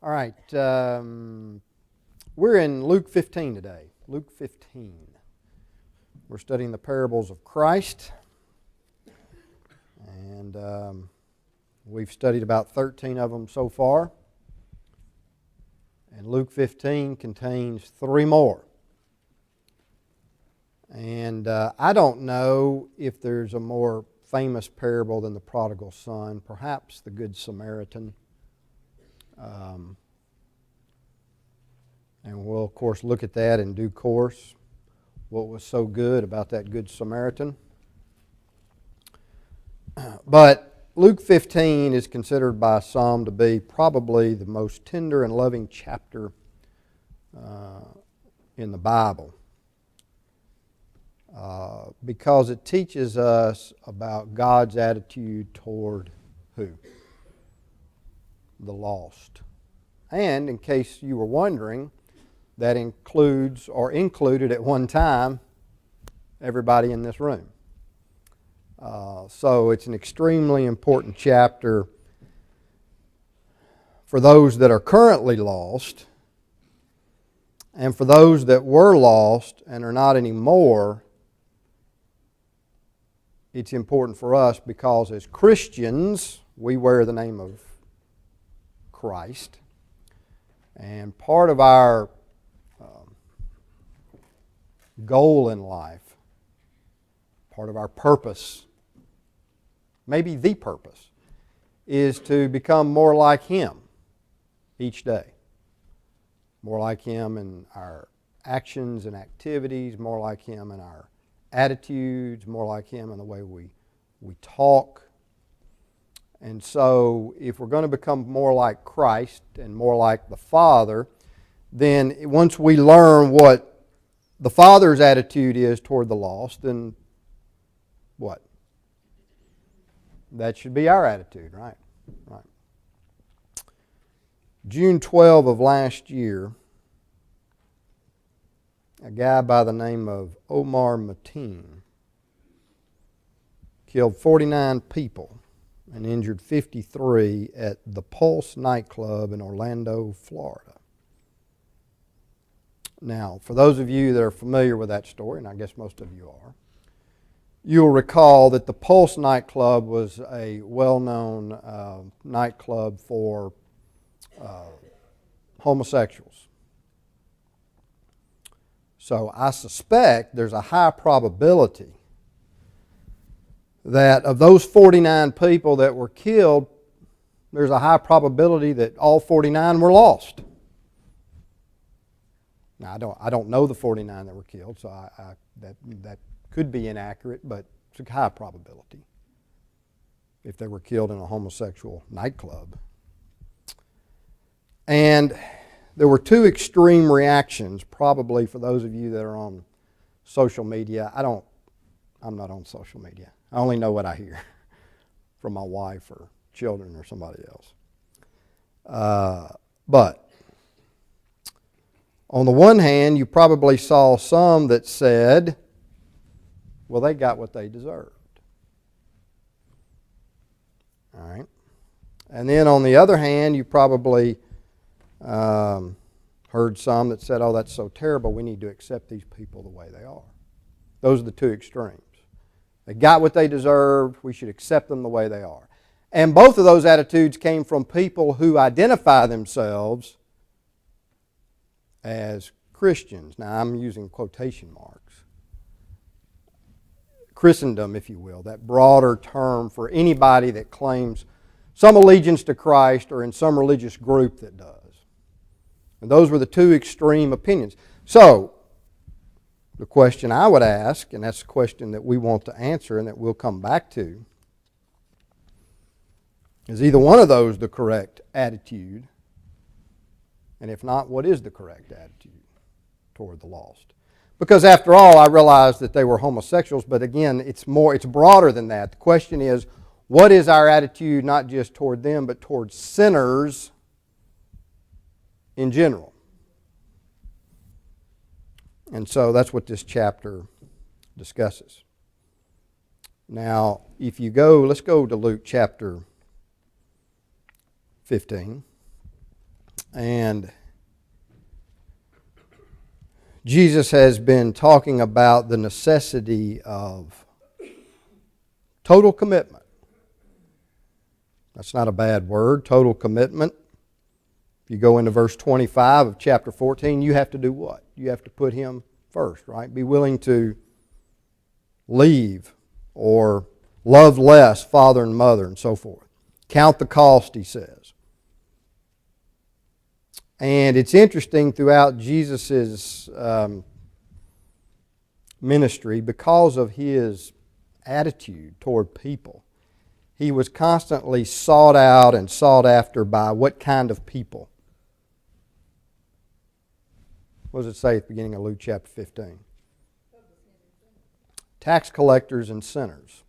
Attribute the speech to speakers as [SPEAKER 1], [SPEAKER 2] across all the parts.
[SPEAKER 1] All right. We're in Luke 15 today. Luke 15. We're studying the parables of Christ. And we've studied about 13 of them so far. And Luke 15 contains 3 more. And I don't know if there's a more famous parable than the prodigal son, perhaps the Good Samaritan. And we'll, of course, look at that in due course. What was so good about that Good Samaritan. But Luke 15 is considered by some to be probably the most tender and loving chapter in the Bible. Because it teaches us about God's attitude toward who? The lost. And in case you were wondering, that includes or included at one time everybody in this room. So it's an extremely important chapter for those that are currently lost, and for those that were lost and are not anymore. It's important for us because as Christians, we wear the name of Christ. And part of our goal in life, part of our purpose, maybe the purpose, is to become more like Him each day. More like Him in our actions and activities, more like Him in our attitudes, more like Him in the way we talk. And so if we're going to become more like Christ and more like the Father, then once we learn what the Father's attitude is toward the lost, then what? That should be our attitude, right? Right. June 12 of last year, a guy by the name of Omar Mateen killed 49 people and injured 53 at the Pulse nightclub in Orlando, Florida. Now, for those of you that are familiar with that story, and I guess most of you are, you'll recall that the Pulse nightclub was a well-known nightclub for homosexuals. So I suspect there's a high probability that of those 49 people that were killed, there's a high probability that all 49 were lost. Now, I don't know the 49 that were killed, so that could be inaccurate, but it's a high probability if they were killed in a homosexual nightclub. And there were 2 extreme reactions, probably for those of you that are on social media. I'm not on social media. I only know what I hear from my wife or children or somebody else. But on the one hand, you probably saw some that said, well, they got what they deserved. All right. And then on the other hand, you probably heard some that said, oh, that's so terrible, we need to accept these people the way they are. Those are the 2 extremes. They got what they deserved, we should accept them the way they are. And both of those attitudes came from people who identify themselves as Christians. Now, I'm using quotation marks. Christendom, if you will, that broader term for anybody that claims some allegiance to Christ or in some religious group that does. And those were the 2 extreme opinions. So, the question I would ask, and that's the question that we want to answer and that we'll come back to, is either one of those the correct attitude? And if not, what is the correct attitude toward the lost? Because after all, I realize that they were homosexuals, but again, it's broader than that. The question is, what is our attitude not just toward them, but toward sinners in general? And so that's what this chapter discusses. Now, let's go to Luke chapter 15. And Jesus has been talking about the necessity of total commitment. That's not a bad word, total commitment. If you go into verse 25 of chapter 14, you have to do what? You have to put Him first, right? Be willing to leave or love less father and mother and so forth. Count the cost, He says. And it's interesting throughout Jesus' ministry, because of His attitude toward people, He was constantly sought out and sought after by what kind of people? What does it say at the beginning of Luke chapter 15? Tax collectors and sinners.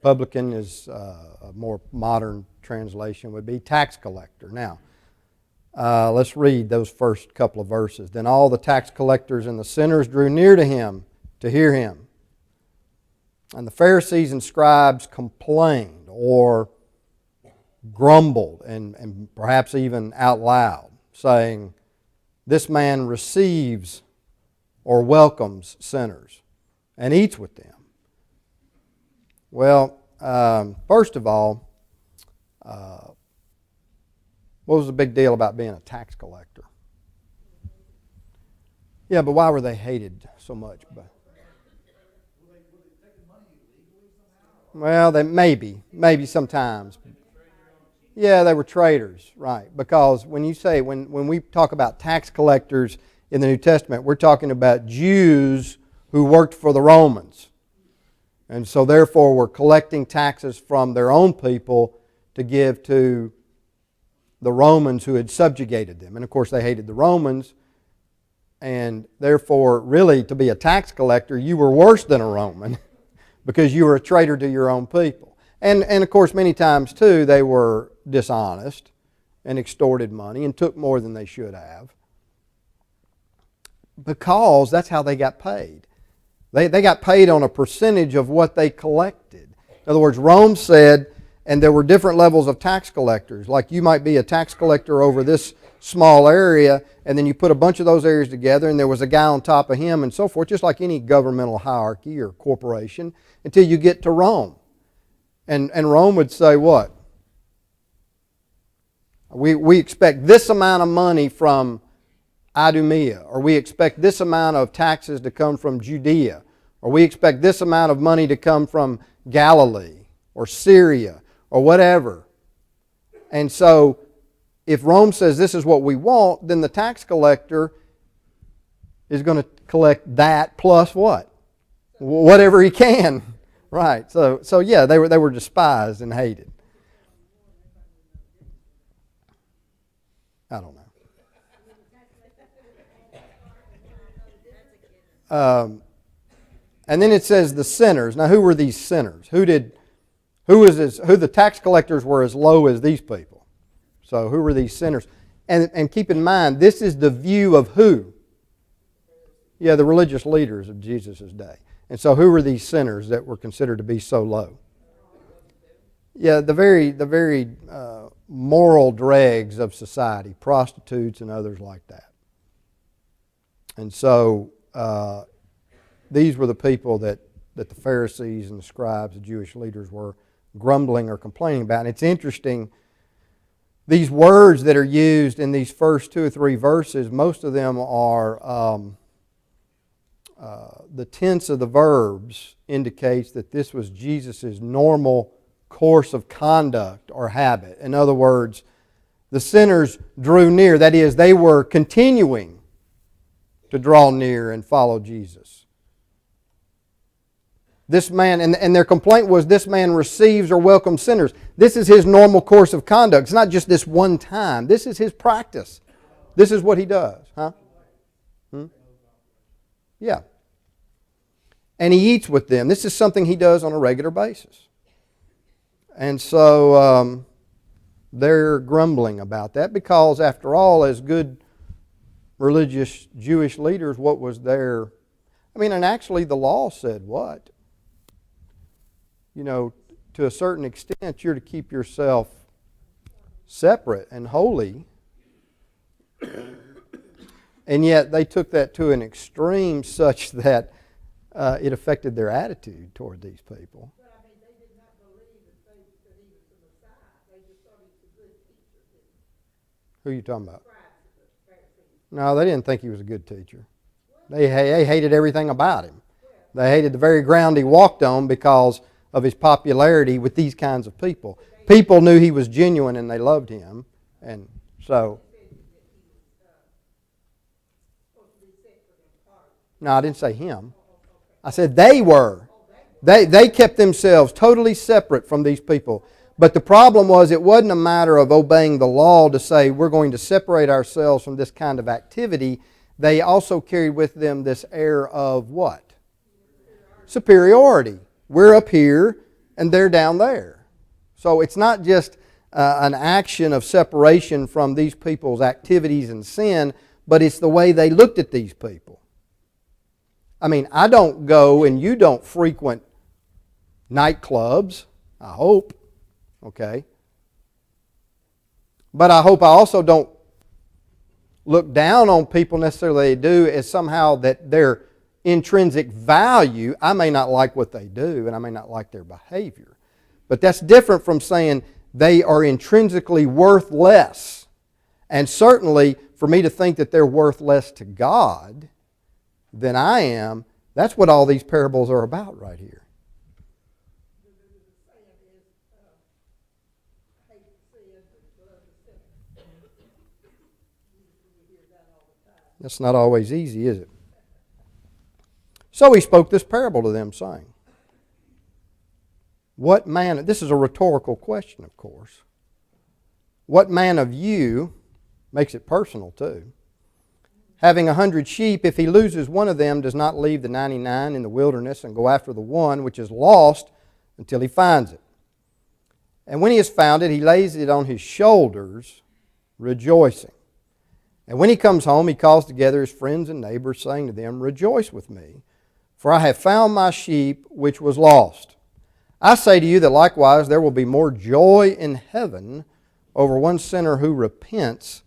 [SPEAKER 1] Publican is a more modern translation, would be tax collector. Now, let's read those first couple of verses. Then all the tax collectors and the sinners drew near to Him to hear Him. And the Pharisees and scribes complained or grumbled, and perhaps even out loud, saying, "This man receives or welcomes sinners and eats with them." Well, first of all, what was the big deal about being a tax collector? Yeah, but why were they hated so much? Well, they maybe sometimes. Yeah, they were traitors, right? Because when we talk about tax collectors in the New Testament, we're talking about Jews who worked for the Romans. And so therefore were collecting taxes from their own people to give to the Romans who had subjugated them. And of course they hated the Romans, and therefore really to be a tax collector you were worse than a Roman because you were a traitor to your own people. And of course many times too they were dishonest and extorted money and took more than they should have, because that's how they got paid. They got paid on a percentage of what they collected. In other words, Rome said, and there were different levels of tax collectors. Like you might be a tax collector over this small area, and then you put a bunch of those areas together, and there was a guy on top of him and so forth, just like any governmental hierarchy or corporation, until you get to Rome. And Rome would say what? We expect this amount of money from Idumea, or we expect this amount of taxes to come from Judea, or we expect this amount of money to come from Galilee or Syria or whatever. And so if Rome says this is what we want, then the tax collector is going to collect that plus what? Whatever he can. Right. So yeah, they were despised and hated. I don't know. And then it says the sinners. Now, who were these sinners? Who the tax collectors were as low as these people? So, who were these sinners? And keep in mind, this is the view of who? Yeah, the religious leaders of Jesus' day. And so, who were these sinners that were considered to be so low? Yeah, the very moral dregs of society, prostitutes and others like that. And so these were the people that the Pharisees and the scribes, the Jewish leaders, were grumbling or complaining about. And it's interesting, these words that are used in these first 2 or 3 verses, most of them are, the tense of the verbs indicates that this was Jesus' normal course of conduct or habit. In other words, the sinners drew near. That is, they were continuing to draw near and follow Jesus. This man, and their complaint was, this man receives or welcomes sinners. This is his normal course of conduct. It's not just this one time. This is his practice. This is what he does. Huh? Yeah. And he eats with them. This is something he does on a regular basis. And so they're grumbling about that because, after all, as good religious Jewish leaders, what was their... and actually the law said what? To a certain extent, you're to keep yourself separate and holy And yet they took that to an extreme such that it affected their attitude toward these people.
[SPEAKER 2] But I mean, they did not believe that he was the Messiah. They just thought he was a good teacher.
[SPEAKER 1] Who are you talking about?
[SPEAKER 2] Scribes of the Pharisees.
[SPEAKER 1] No, they didn't think he was a good teacher. They hated everything about him. They hated the very ground he walked on because of his popularity with these kinds of people. People knew he was genuine and they loved him. And so... No, I didn't say him. I said they were. They kept themselves totally separate from these people. But the problem was it wasn't a matter of obeying the law to say we're going to separate ourselves from this kind of activity. They also carried with them this air of what? Superiority. We're up here and they're down there. So it's not just an action of separation from these people's activities and sin, but it's the way they looked at these people. I mean, I don't go and you don't frequent nightclubs, I hope, okay? But I hope I also don't look down on people necessarily they do as somehow that their intrinsic value, I may not like what they do and I may not like their behavior. But that's different from saying they are intrinsically worth less. And certainly for me to think that they're worth less to God than I am, that's what all these parables are about right here. That's not always easy, is it? So he spoke this parable to them, saying, what man, this is a rhetorical question, of course. What man of you, makes it personal too, having 100 sheep, if he loses one of them, does not leave the 99 in the wilderness and go after the one which is lost until he finds it. And when he has found it, he lays it on his shoulders, rejoicing. And when he comes home, he calls together his friends and neighbors, saying to them, rejoice with me, for I have found my sheep which was lost. I say to you that likewise there will be more joy in heaven over one sinner who repents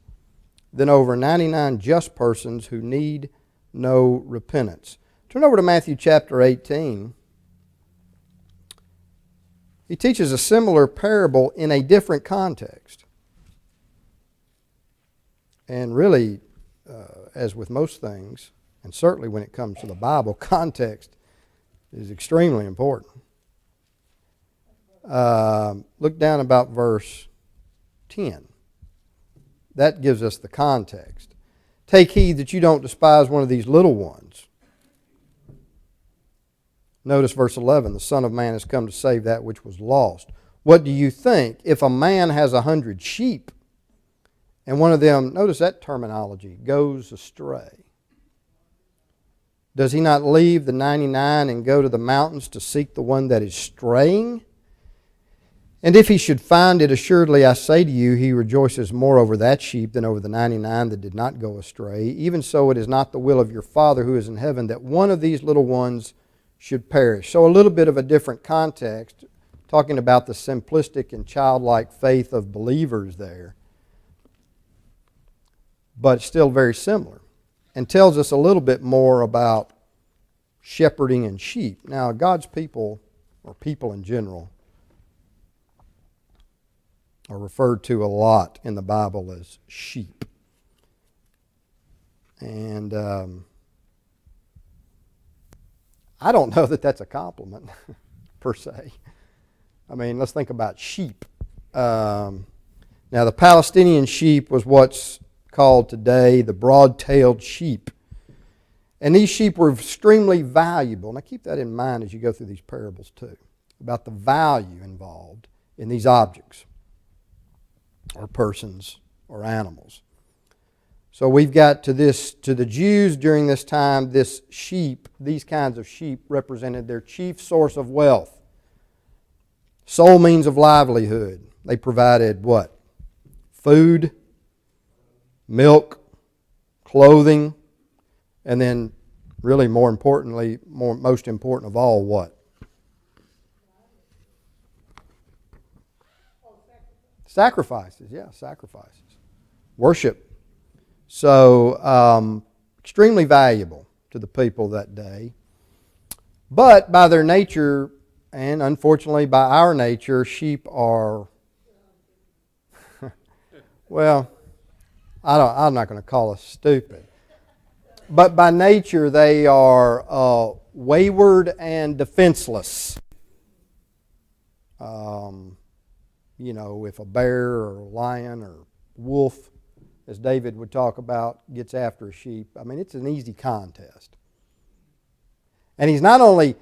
[SPEAKER 1] than over 99 just persons who need no repentance. Turn over to Matthew chapter 18. He teaches a similar parable in a different context. And really, as with most things, and certainly when it comes to the Bible, context is extremely important. Look down about verse 10. That gives us the context. Take heed that you don't despise one of these little ones. Notice verse 11. The Son of Man has come to save that which was lost. What do you think? If a man has 100 sheep, and one of them, notice that terminology, goes astray, does he not leave the 99 and go to the mountains to seek the one that is straying? And if he should find it, assuredly I say to you, he rejoices more over that sheep than over the 99 that did not go astray. Even so, it is not the will of your Father who is in heaven that one of these little ones should perish. So a little bit of a different context, talking about the simplistic and childlike faith of believers there. But still very similar. And tells us a little bit more about shepherding and sheep. Now, God's people, or people in general, are referred to a lot in the Bible as sheep. And I don't know that that's a compliment, per se. I mean, let's think about sheep. Now, the Palestinian sheep was what's called today the broad-tailed sheep. And these sheep were extremely valuable. Now, keep that in mind as you go through these parables, too, about the value involved in these objects, or persons, or animals. So we've got to the Jews during this time, this sheep, these kinds of sheep represented their chief source of wealth, sole means of livelihood. They provided what? Food, milk, clothing, and then really more importantly, most important of all, what? Sacrifices, yeah, sacrifices. Worship. So extremely valuable to the people that day. But by their nature, and unfortunately by our nature, sheep are, well, I'm not going to call us stupid. But by nature, they are wayward and defenseless. If a bear or a lion or wolf, as David would talk about, gets after a sheep, I mean, it's an easy contest. And he not only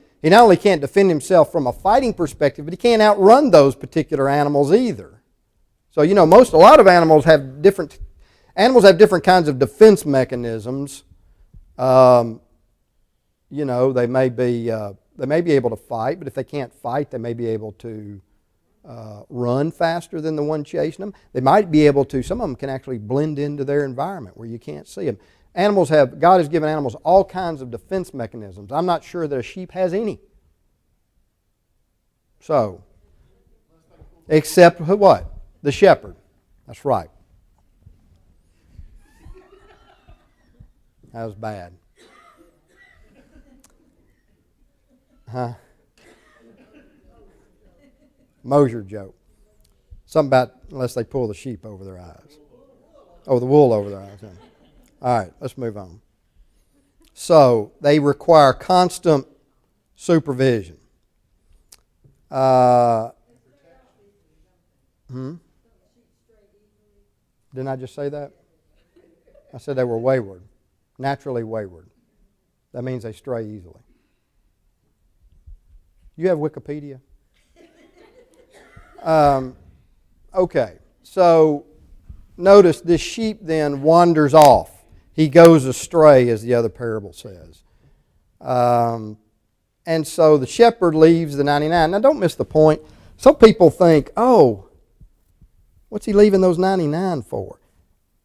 [SPEAKER 1] can't defend himself from a fighting perspective, but he can't outrun those particular animals either. So, a lot of animals have different kinds of defense mechanisms. They may be able to fight, but if they can't fight, they may be able to run faster than the one chasing them. They might be able to. Some of them can actually blend into their environment where you can't see them. God has given animals all kinds of defense mechanisms. I'm not sure that a sheep has any. So, except what? The shepherd. That's right. That was bad. Huh? Mosier joke. Something about unless they pull the sheep over their eyes. Oh, the wool over their eyes. Yeah. All right, let's move on. So, they require constant supervision. Didn't I just say that? I said they were wayward. Naturally wayward. That means they stray easily. You have Wikipedia? Okay, so notice this sheep then wanders off. He goes astray, as the other parable says. And so the shepherd leaves the 99. Now don't miss the point. Some people think, oh, what's he leaving those 99 for?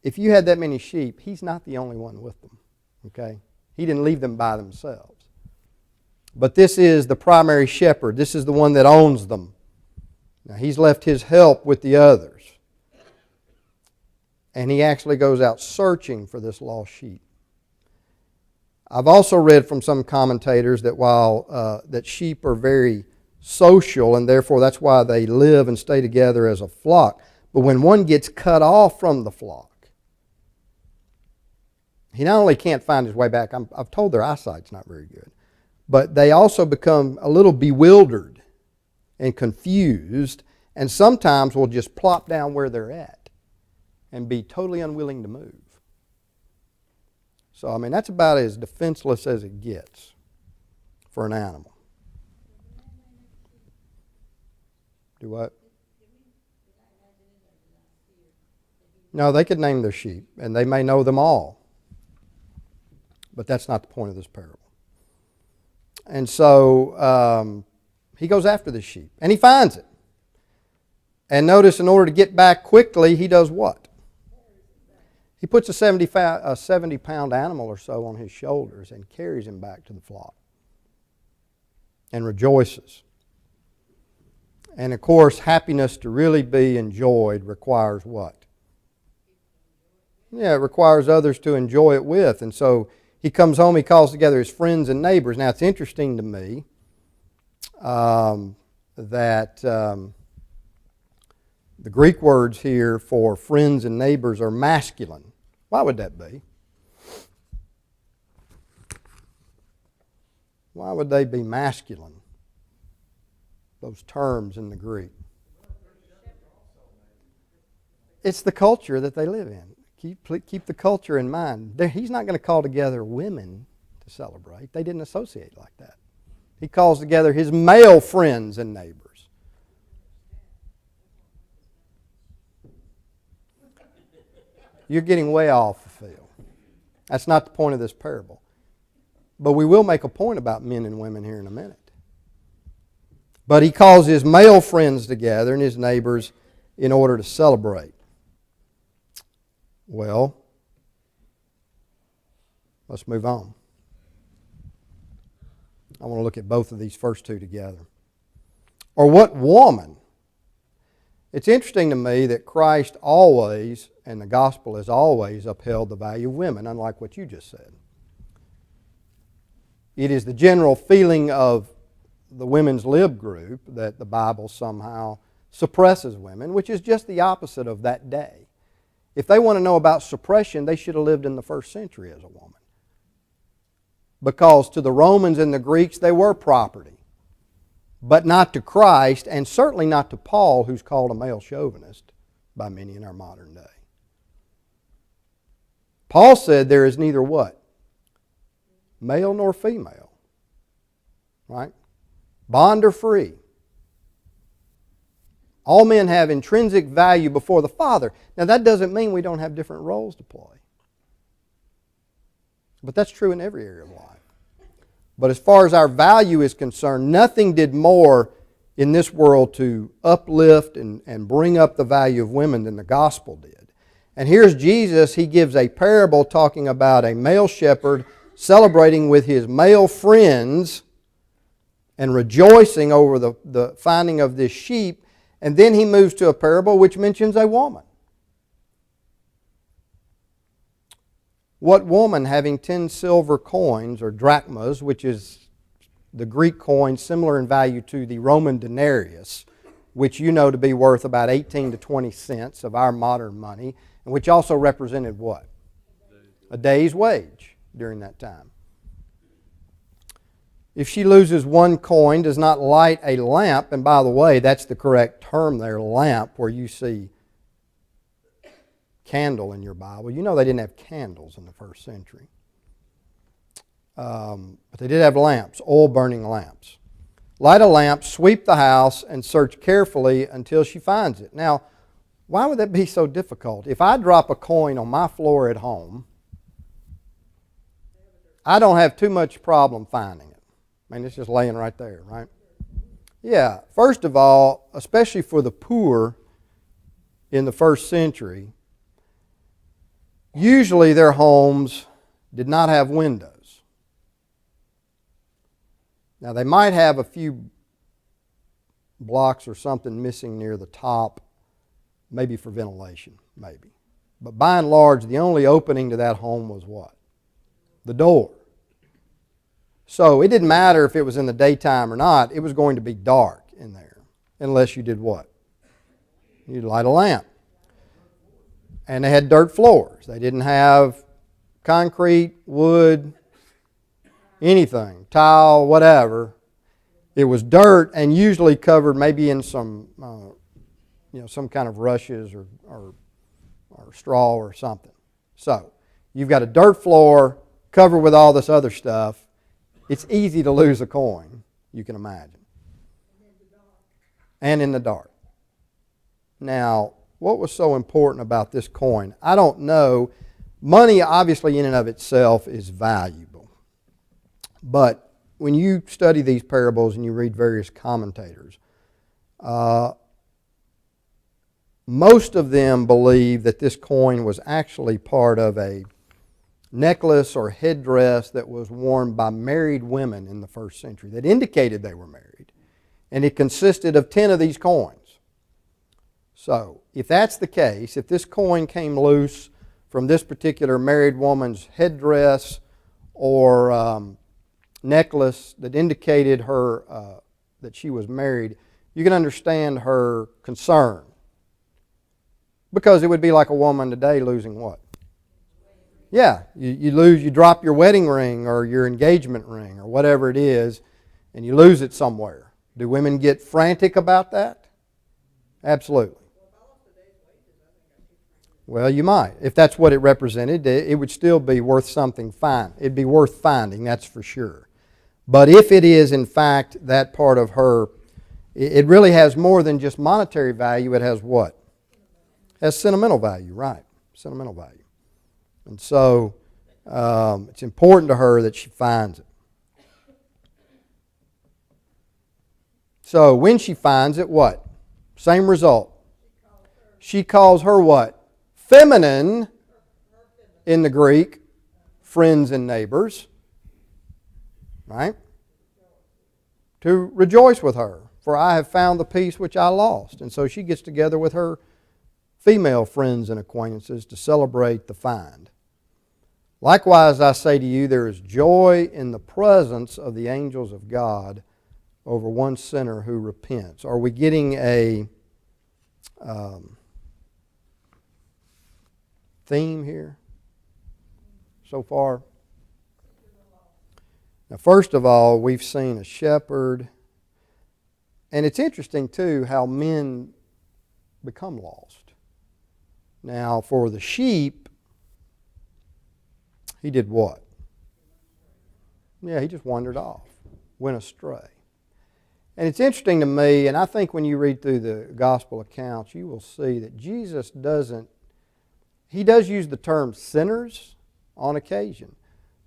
[SPEAKER 1] If you had that many sheep, he's not the only one with them. Okay? He didn't leave them by themselves. But this is the primary shepherd. This is the one that owns them. Now he's left his help with the others. And he actually goes out searching for this lost sheep. I've also read from some commentators that while that sheep are very social and therefore that's why they live and stay together as a flock. But when one gets cut off from the flock, he not only can't find his way back, I've told their eyesight's not very good, but they also become a little bewildered and confused and sometimes will just plop down where they're at and be totally unwilling to move. So, I mean, that's about as defenseless as it gets for an animal. Do what? No, they could name their sheep, and they may know them all. But that's not the point of this parable. And so he goes after the sheep, and he finds it. And notice, in order to get back quickly, he does what? He puts a 70-pound animal or so on his shoulders and carries him back to the flock and rejoices. And of course, happiness to really be enjoyed requires what? Yeah, it requires others to enjoy it with. And so he comes home, he calls together his friends and neighbors. Now, it's interesting to me that the Greek words here for friends and neighbors are masculine. Why would that be? Why would they be masculine? Those terms in the Greek. It's the culture that they live in. Keep the culture in mind. He's not going to call together women to celebrate. They didn't associate like that. He calls together his male friends and neighbors. You're getting way off the field. That's not the point of this parable. But we will make a point about men and women here in a minute. But he calls his male friends together and his neighbors in order to celebrate. Well, let's move on. I want to look at both of these first two together. Or what woman? It's interesting to me that Christ always, and the gospel has always upheld the value of women, unlike what you just said. It is the general feeling of the women's lib group that the Bible somehow suppresses women, which is just the opposite of that day. If they want to know about suppression, they should have lived in the first century as a woman. Because to the Romans and the Greeks, they were property. But not to Christ, and certainly not to Paul, who's called a male chauvinist by many in our modern day. Paul said there is neither what? Male nor female. Right? Bond or free. All men have intrinsic value before the Father. Now that doesn't mean we don't have different roles to play. But that's true in every area of life. But as far as our value is concerned, nothing did more in this world to uplift and bring up the value of women than the gospel did. And here's Jesus. He gives a parable talking about a male shepherd celebrating with his male friends and rejoicing over the finding of this sheep. And then he moves to a parable which mentions a woman. What woman, having 10 silver coins, or drachmas, which is the Greek coin similar in value to the Roman denarius, which you know to be worth about 18 to 20 cents of our modern money, and which also represented what? A day's wage during that time. If she loses one coin, does not light a lamp, and by the way, that's the correct term there, lamp, where you see candle in your Bible. You know they didn't have candles in the first century. But they did have lamps, oil-burning lamps. Light a lamp, sweep the house, and search carefully until she finds it. Now, why would that be so difficult? If I drop a coin on my floor at home, I don't have too much problem finding it. I mean, it's just laying right there, right? Yeah, first of all, especially for the poor in the first century, usually their homes did not have windows. Now they might have a few blocks or something missing near the top, maybe for ventilation, maybe. But by and large, the only opening to that home was what? The door. So it didn't matter if it was in the daytime or not, it was going to be dark in there, unless you did what? You'd light a lamp. And they had dirt floors. They didn't have concrete, wood, anything, tile, whatever. It was dirt and usually covered maybe in some, some kind of rushes or straw or something. So you've got a dirt floor covered with all this other stuff. It's easy to lose a coin, you can imagine. And in the dark. Now, what was so important about this coin? I don't know. Money, obviously, in and of itself is valuable. But when you study these parables and you read various commentators, most of them believe that this coin was actually part of a necklace or headdress that was worn by married women in the first century that indicated they were married. And it consisted of 10 of these coins. So, if that's the case, if this coin came loose from this particular married woman's headdress or necklace that indicated her that she was married, you can understand her concern. Because it would be like a woman today losing what? Yeah, you drop your wedding ring or your engagement ring or whatever it is, and you lose it somewhere. Do women get frantic about that? Absolutely. Well, you might. If that's what it represented, it would still be worth something fine. It'd be worth finding, that's for sure. But if it is, in fact, that part of her, it really has more than just monetary value. It has what? It has sentimental value, right. Sentimental value. And so, it's important to her that she finds it. So, when she finds it, what? Same result. She calls her what? Feminine in the Greek, friends and neighbors, right? To rejoice with her. for I have found the peace which I lost. And so she gets together with her female friends and acquaintances to celebrate the find. Likewise, I say to you, there is joy in the presence of the angels of God over one sinner who repents. Are we getting a theme here so far? Now, first of all, we've seen a shepherd. And it's interesting, too, how men become lost. Now, for the sheep, he did what? Yeah, he just wandered off, went astray. And it's interesting to me, and I think when you read through the gospel accounts, you will see that Jesus doesn't, he does use the term sinners on occasion,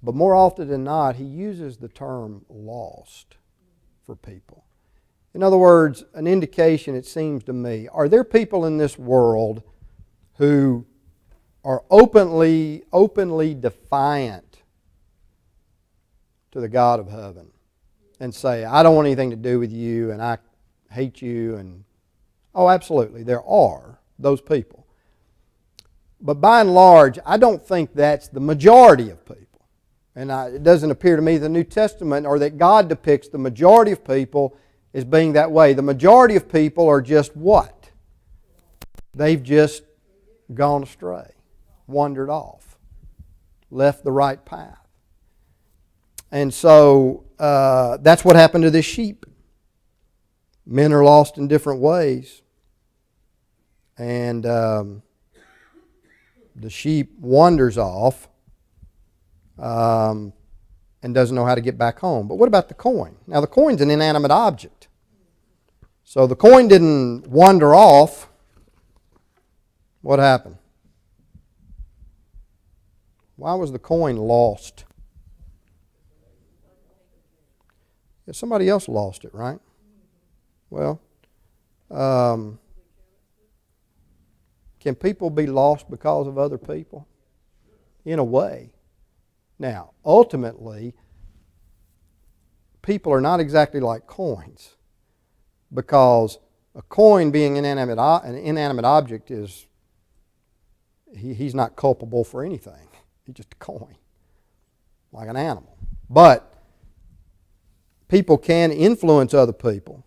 [SPEAKER 1] but more often than not, he uses the term lost for people. In other words, an indication, it seems to me, are there people in this world who are openly defiant to the God of heaven and say, I don't want anything to do with you and I hate you? And oh, absolutely, there are those people. But by and large, I don't think that's the majority of people. And it doesn't appear to me the New Testament or that God depicts the majority of people as being that way. The majority of people are just what? They've just gone astray, wandered off, left the right path. And so that's what happened to this sheep. Men are lost in different ways. And the sheep wanders off and doesn't know how to get back home. But what about the coin? Now the coin's an inanimate object. So the coin didn't wander off. What happened? Why was the coin lost? Yeah, somebody else lost it, right? Well, can people be lost because of other people? In a way. Now, ultimately, people are not exactly like coins, because a coin being an inanimate object is, he's not culpable for anything. He's just a coin, like an animal. But people can influence other people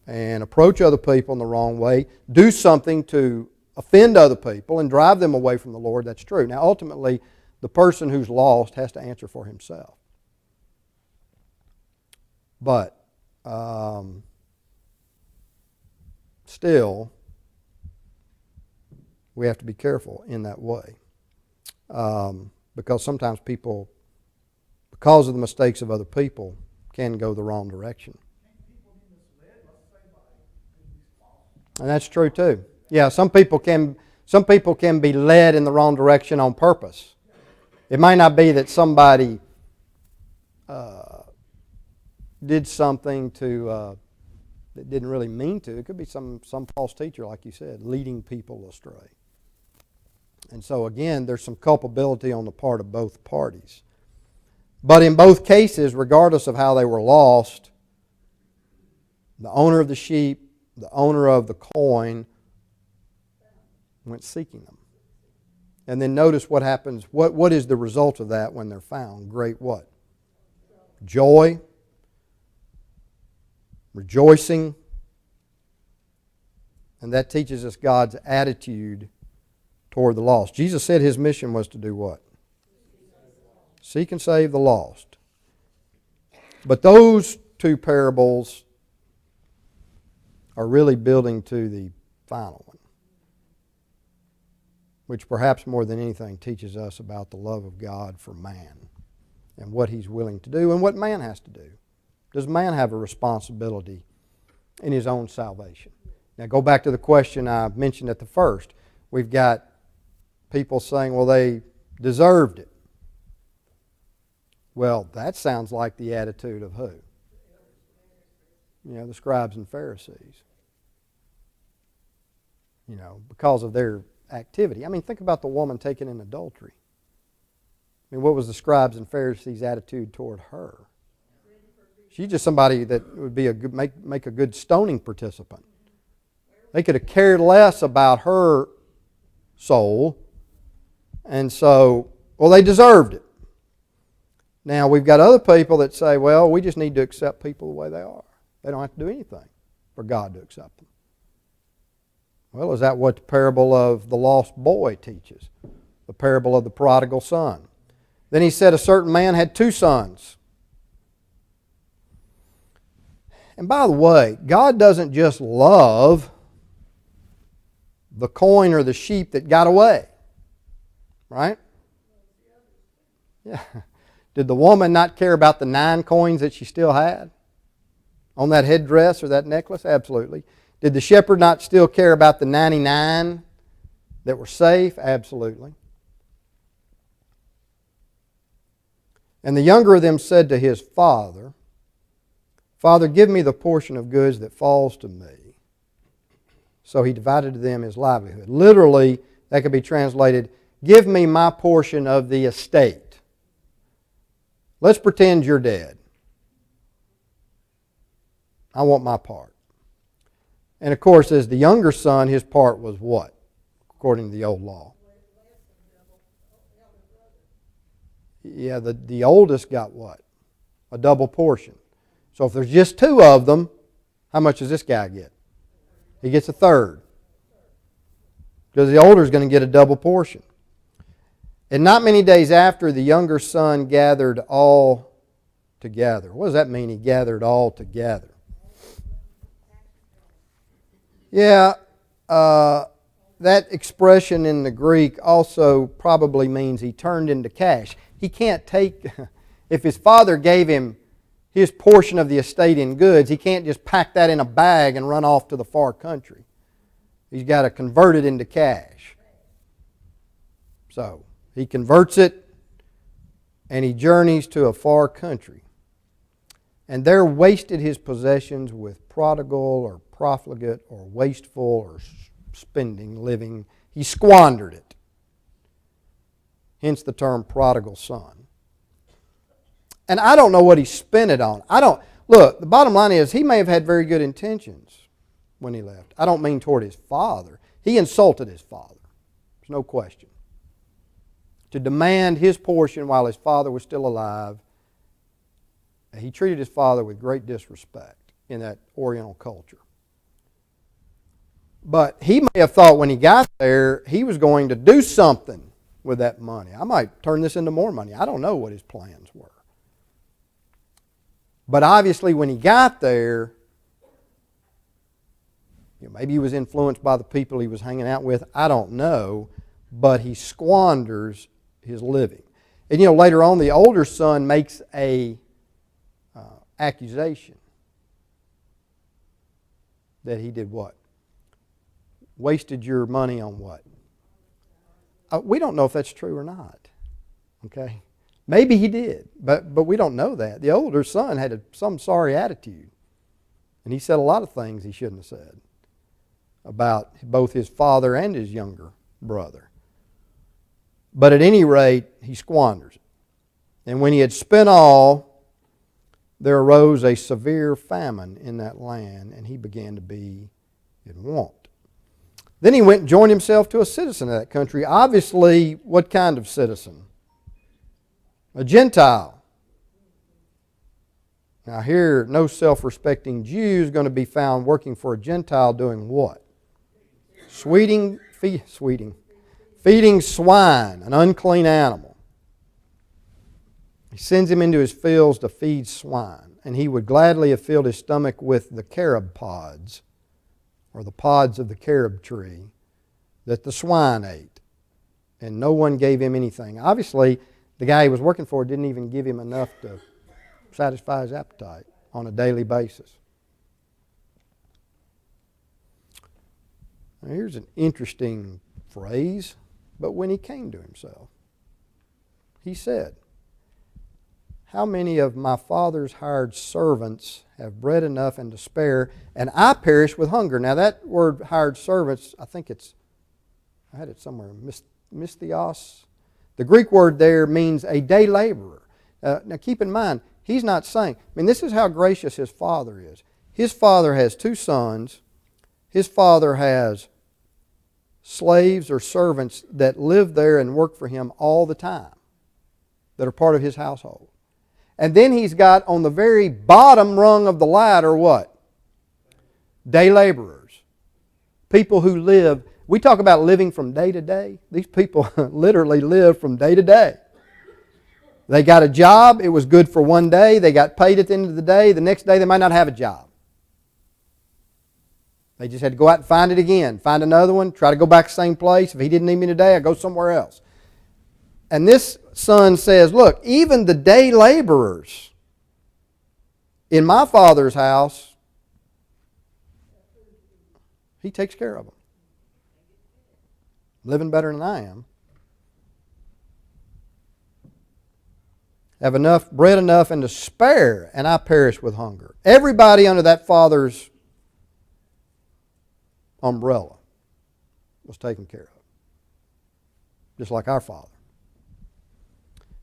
[SPEAKER 1] and approach other people in the wrong way, do something to offend other people and drive them away from the Lord. That's true. Now, ultimately, the person who's lost has to answer for himself. But still, we have to be careful in that way. Because sometimes people, because of the mistakes of other people, can go the wrong direction. And that's true too. Yeah, some people can be led in the wrong direction on purpose. It might not be that somebody did something that didn't really mean to. It could be some false teacher, like you said, leading people astray. And so again, there's some culpability on the part of both parties. But in both cases, regardless of how they were lost, the owner of the sheep, the owner of the coin, went seeking them. And then notice what happens. What is the result of that when they're found? Great what? Joy, rejoicing. And that teaches us God's attitude toward the lost. Jesus said his mission was to do what? Seek and save the lost. But those two parables are really building to the final one, which perhaps more than anything teaches us about the love of God for man and what he's willing to do and what man has to do. Does man have a responsibility in his own salvation? Now go back to the question I mentioned at the first. We've got people saying, well, they deserved it. Well, that sounds like the attitude of who? The scribes and Pharisees. Because of their activity. I mean, think about the woman taken in adultery. I mean, what was the scribes and Pharisees' attitude toward her? She's just somebody that would be make a good stoning participant. They could have cared less about her soul. And so, well, they deserved it. Now, we've got other people that say, well, we just need to accept people the way they are. They don't have to do anything for God to accept them. Well, is that what the parable of the lost boy teaches? The parable of the prodigal son. Then he said a certain man had 2 sons. And by the way, God doesn't just love the coin or the sheep that got away. Right? Yeah. Did the woman not care about the 9 coins that she still had on that headdress or that necklace? Absolutely. Did the shepherd not still care about the 99 that were safe? Absolutely. And the younger of them said to his father, Father, give me the portion of goods that falls to me. So he divided to them his livelihood. Literally, that could be translated, give me my portion of the estate. Let's pretend you're dead. I want my part. And of course, as the younger son, his part was what? According to the old law. Yeah, the oldest got what? A double portion. So if there's just 2 of them, how much does this guy get? He gets a third. Because the older is going to get a double portion. And not many days after, the younger son gathered all together. What does that mean, he gathered all together? Yeah, that expression in the Greek also probably means he turned into cash. He can't take, if his father gave him his portion of the estate in goods, he can't just pack that in a bag and run off to the far country. He's got to convert it into cash. So, he converts it and he journeys to a far country. And there wasted his possessions with prodigal or profligate or wasteful or spending, living. He squandered it. Hence the term prodigal son. And I don't know what he spent it on. Look, the bottom line is he may have had very good intentions when he left. I don't mean toward his father. He insulted his father. There's no question. To demand his portion while his father was still alive, he treated his father with great disrespect in that Oriental culture. But he may have thought when he got there, he was going to do something with that money. I might turn this into more money. I don't know what his plans were. But obviously when he got there, maybe he was influenced by the people he was hanging out with. I don't know. But he squanders his living. And later on, the older son makes a accusation that he did what? Wasted your money on what? We don't know if that's true or not. Okay? Maybe he did, but we don't know that. The older son had some sorry attitude. And he said a lot of things he shouldn't have said about both his father and his younger brother. But at any rate, he squanders it. And when he had spent all, there arose a severe famine in that land, and he began to be in want. Then he went and joined himself to a citizen of that country. Obviously, what kind of citizen? A Gentile. Now here, no self-respecting Jew is going to be found working for a Gentile doing what? Feeding swine, an unclean animal. He sends him into his fields to feed swine, and he would gladly have filled his stomach with the carob pods, or the pods of the carob tree, that the swine ate, and no one gave him anything. Obviously, the guy he was working for didn't even give him enough to satisfy his appetite on a daily basis. Now, here's an interesting phrase. But when he came to himself, he said, how many of my father's hired servants have bread enough and to spare, and I perish with hunger? Now that word hired servants, I had it somewhere, mistheos. The Greek word there means a day laborer. Now keep in mind, he's not saying, I mean, this is how gracious his father is. His father has 2 sons. His father has slaves or servants that live there and work for him all the time, that are part of his household. And then he's got on the very bottom rung of the ladder what? Day laborers. People who live, we talk about living from day to day. These people literally live from day to day. They got a job, it was good for one day, they got paid at the end of the day, the next day they might not have a job. They just had to go out and find it again, find another one, try to go back to the same place. If he didn't need me today, I go somewhere else. And this son says, look, even the day laborers in my father's house, he takes care of them. Living better than I am. Have enough, bread enough and to spare, and I perish with hunger. Everybody under that father's umbrella was taken care of. Just like our father.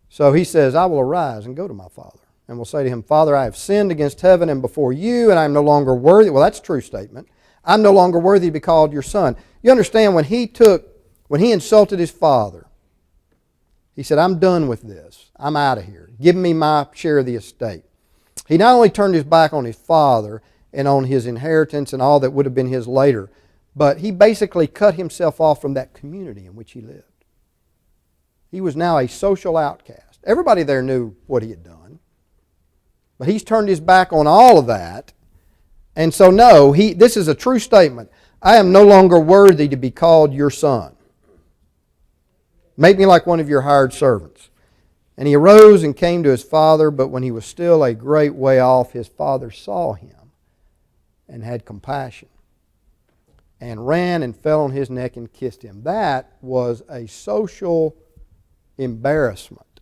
[SPEAKER 1] So he says, I will arise and go to my father, and will say to him, Father, I have sinned against heaven and before you, and I am no longer worthy. Well, that's a true statement. I'm no longer worthy to be called your son. You understand, when he insulted his father, he said, I'm done with this. I'm out of here. Give me my share of the estate. He not only turned his back on his father and on his inheritance and all that would have been his later, but he basically cut himself off from that community in which he lived. He was now a social outcast. Everybody there knew what he had done. But he's turned his back on all of that. And so no, this is a true statement. I am no longer worthy to be called your son. Make me like one of your hired servants. And he arose and came to his father, but when he was still a great way off, his father saw him and had compassion, and ran and fell on his neck and kissed him. That was a social embarrassment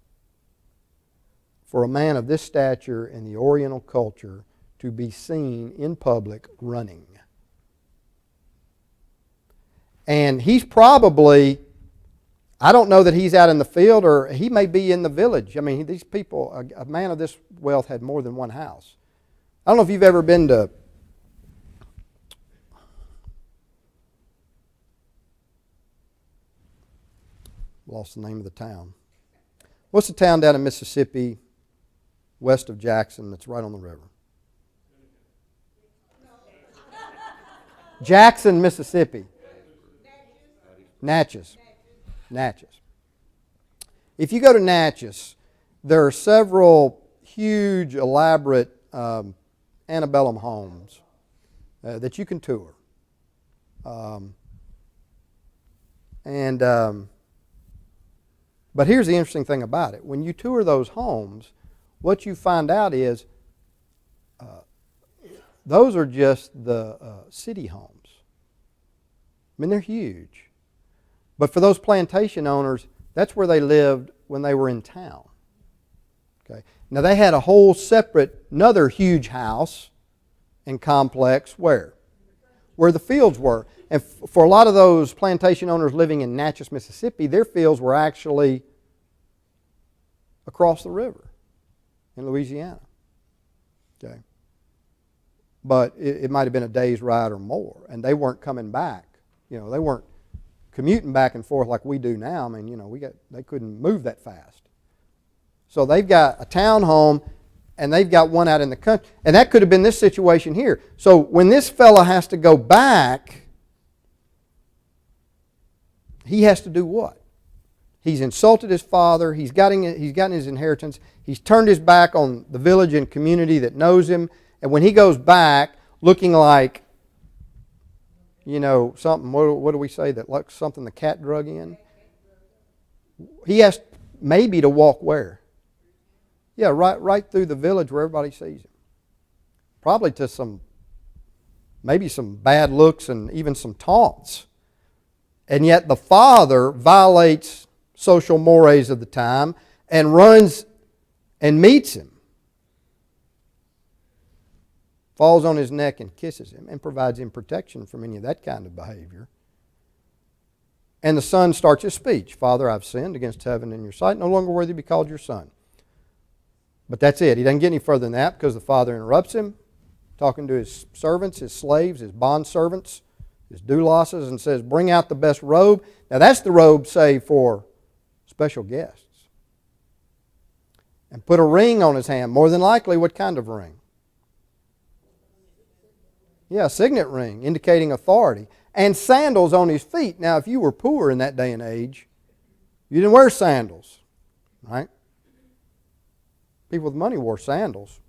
[SPEAKER 1] for a man of this stature in the Oriental culture to be seen in public running. And he's probably, I don't know that he's out in the field, or he may be in the village. I mean, these people, a man of this wealth had more than one house. I don't know if you've ever been to lost the name of the town. What's the town down in Mississippi, west of Jackson, that's right on the river? Jackson, Mississippi. Natchez. Natchez. If you go to Natchez, there are several huge, elaborate antebellum homes that you can tour. But here's the interesting thing about it. When you tour those homes, what you find out is those are just the city homes. I mean, they're huge. But for those plantation owners, that's where they lived when they were in town. Okay. Now they had a whole separate, another huge house and complex where? Where the fields were. And for a lot of those plantation owners living in Natchez, Mississippi, their fields were actually across the river in Louisiana. Okay. But it might have been a day's ride or more, and they weren't coming back. You know, they weren't commuting back and forth like we do now. I mean, you know, they couldn't move that fast. So they've got a town home, and they've got one out in the country. And that could have been this situation here. So when this fella has to go back, he has to do what? He's insulted his father. He's gotten his inheritance. He's turned his back on the village and community that knows him. And when he goes back looking like, you know, something, what do we say, that like something the cat drug in? He has maybe to walk where? Yeah, right through the village where everybody sees him. Probably to maybe some bad looks and even some taunts. And yet the father violates social mores of the time and runs and meets him. Falls on his neck and kisses him and provides him protection from any of that kind of behavior. And the son starts his speech. Father, I've sinned against heaven and your sight, no longer worthy to be called your son. But that's it. He doesn't get any further than that because the father interrupts him, talking to his servants, his slaves, his bondservants, his doulos, and says, bring out the best robe. Now that's the robe saved for special guests. And put a ring on his hand. More than likely, what kind of ring? Yeah, a signet ring, indicating authority. And sandals on his feet. Now, if you were poor in that day and age, you didn't wear sandals, right? People with money wore sandals.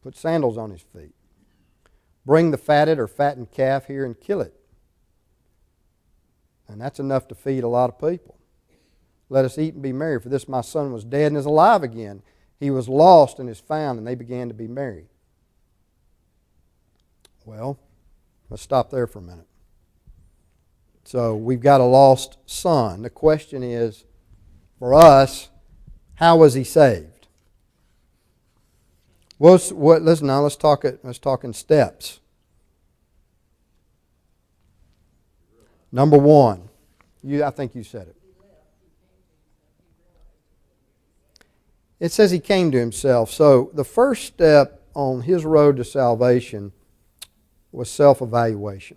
[SPEAKER 1] Put sandals on his feet. Bring the fatted or fattened calf here and kill it. And that's enough to feed a lot of people. Let us eat and be merry, for this my son was dead and is alive again. He was lost and is found, and they began to be merry. Well, let's stop there for a minute. So we've got a lost son. The question is, for us, how was he saved? Let's talk in steps. Number one, I think you said it. It says he came to himself. So the first step on his road to salvation was self-evaluation.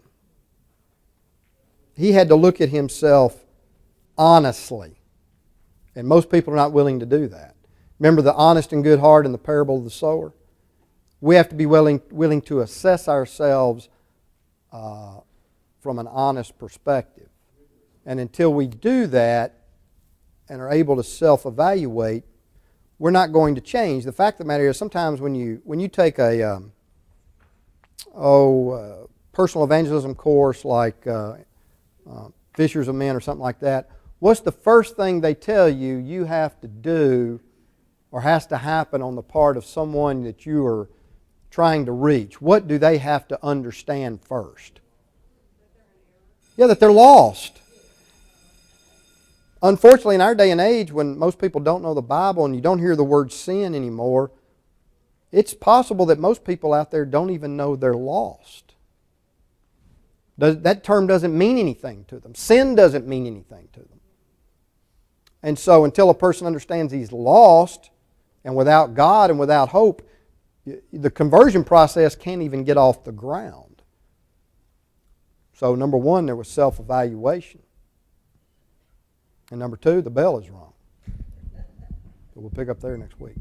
[SPEAKER 1] He had to look at himself honestly. And most people are not willing to do that. Remember the honest and good heart in the parable of the sower? We have to be willing to assess ourselves from an honest perspective. And until we do that and are able to self-evaluate, we're not going to change. The fact of the matter is sometimes when you take a personal evangelism course like Fishers of Men or something like that, what's the first thing they tell you you have to do or has to happen on the part of someone that you are trying to reach? What do they have to understand first? Yeah, that they're lost. Unfortunately, in our day and age, when most people don't know the Bible and you don't hear the word sin anymore, it's possible that most people out there don't even know they're lost. That term doesn't mean anything to them. Sin doesn't mean anything to them. And so until a person understands he's lost and without God and without hope, the conversion process can't even get off the ground. So number one, there was self-evaluation. And number two, the bell is rung. So we'll pick up there next week.